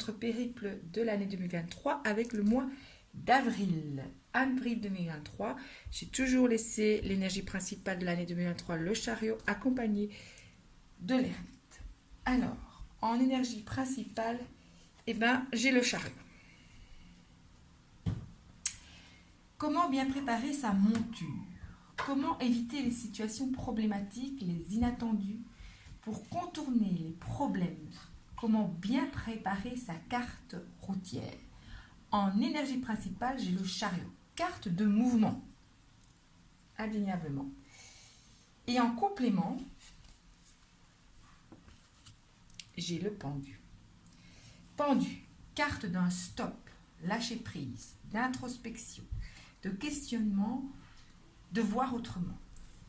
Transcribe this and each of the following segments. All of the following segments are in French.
notre périple de l'année 2023 avec le mois d'avril. Avril 2023, j'ai toujours laissé l'énergie principale de l'année 2023, le chariot, accompagné de l'ermite. Alors, en énergie principale, j'ai le chariot. Comment bien préparer sa monture? Comment éviter les situations problématiques, les inattendus, pour contourner les problèmes? Comment bien préparer sa carte routière? En énergie principale, j'ai le chariot, carte de mouvement, indéniablement. Et en complément, j'ai le pendu. Pendu, carte d'un stop, lâcher prise, d'introspection, de questionnement, de voir autrement.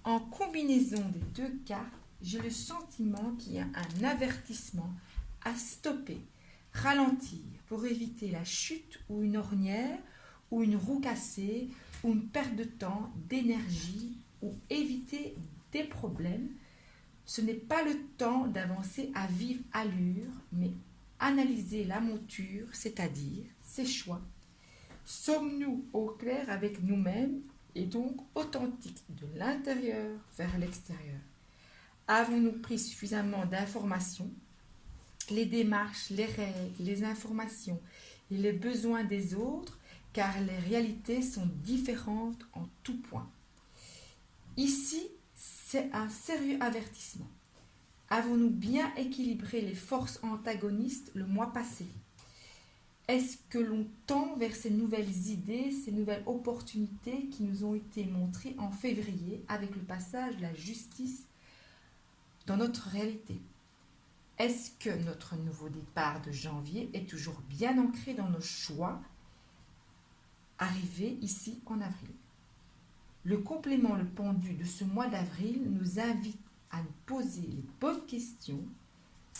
En combinaison des deux cartes, j'ai le sentiment qu'il y a un avertissement à stopper, ralentir pour éviter la chute ou une ornière ou une roue cassée ou une perte de temps, d'énergie ou éviter des problèmes. Ce n'est pas le temps d'avancer à vive allure, mais analyser la monture, c'est-à-dire ses choix. Sommes-nous au clair avec nous-mêmes et donc authentiques de l'intérieur vers l'extérieur? Avons-nous pris suffisamment d'informations? Les démarches, les règles, les informations et les besoins des autres, car les réalités sont différentes en tout point. Ici, c'est un sérieux avertissement. Avons-nous bien équilibré les forces antagonistes le mois passé? Est-ce que l'on tend vers ces nouvelles idées, ces nouvelles opportunités qui nous ont été montrées en février avec le passage de la justice dans notre réalité? Est-ce que notre nouveau départ de janvier est toujours bien ancré dans nos choix arrivés ici en avril? Le complément, le pendu de ce mois d'avril nous invite à nous poser les bonnes questions.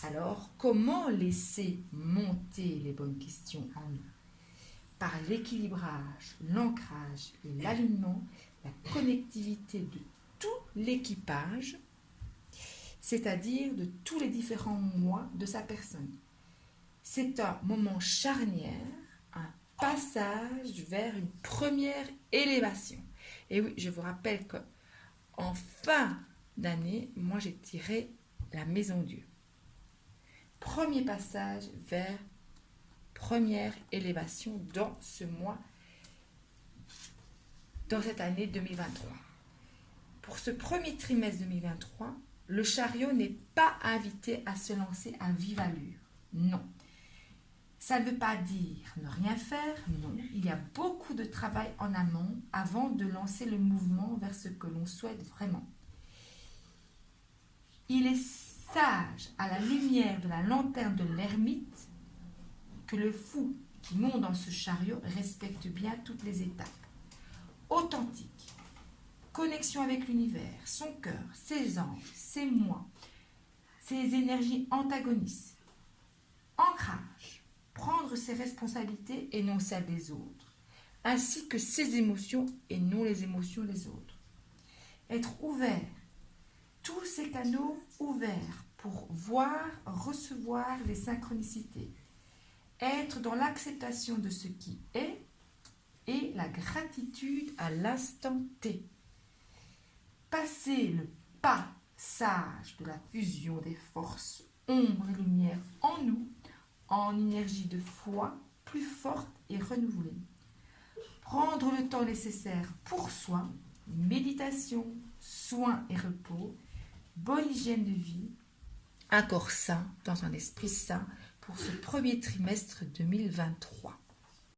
Alors, comment laisser monter les bonnes questions en nous? Par l'équilibrage, l'ancrage et l'alignement, la connectivité de tout l'équipage, c'est-à-dire de tous les différents mois de sa personne. C'est un moment charnière, un passage vers une première élévation. Et oui, je vous rappelle qu'en fin d'année, moi j'ai tiré la maison Dieu. Premier passage vers première élévation dans ce mois, dans cette année 2023. Pour ce premier trimestre 2023, le chariot n'est pas invité à se lancer à vive allure. Non. Ça ne veut pas dire ne rien faire, non. Il y a beaucoup de travail en amont avant de lancer le mouvement vers ce que l'on souhaite vraiment. Il est sage, à la lumière de la lanterne de l'ermite, que le fou qui monte dans ce chariot respecte bien toutes les étapes. Authentique, connexion avec l'univers, son cœur, ses anges, ses moi, ses énergies antagonistes. Ancrage, prendre ses responsabilités et non celles des autres, ainsi que ses émotions et non les émotions des autres. Être ouvert, tous ces canaux ouverts pour voir, recevoir les synchronicités. Être dans l'acceptation de ce qui est et la gratitude à l'instant T. Passer le passage de la fusion des forces ombre et lumière en nous, en énergie de foi plus forte et renouvelée. Prendre le temps nécessaire pour soi, méditation, soins et repos, bonne hygiène de vie, un corps sain dans un esprit sain pour ce premier trimestre 2023.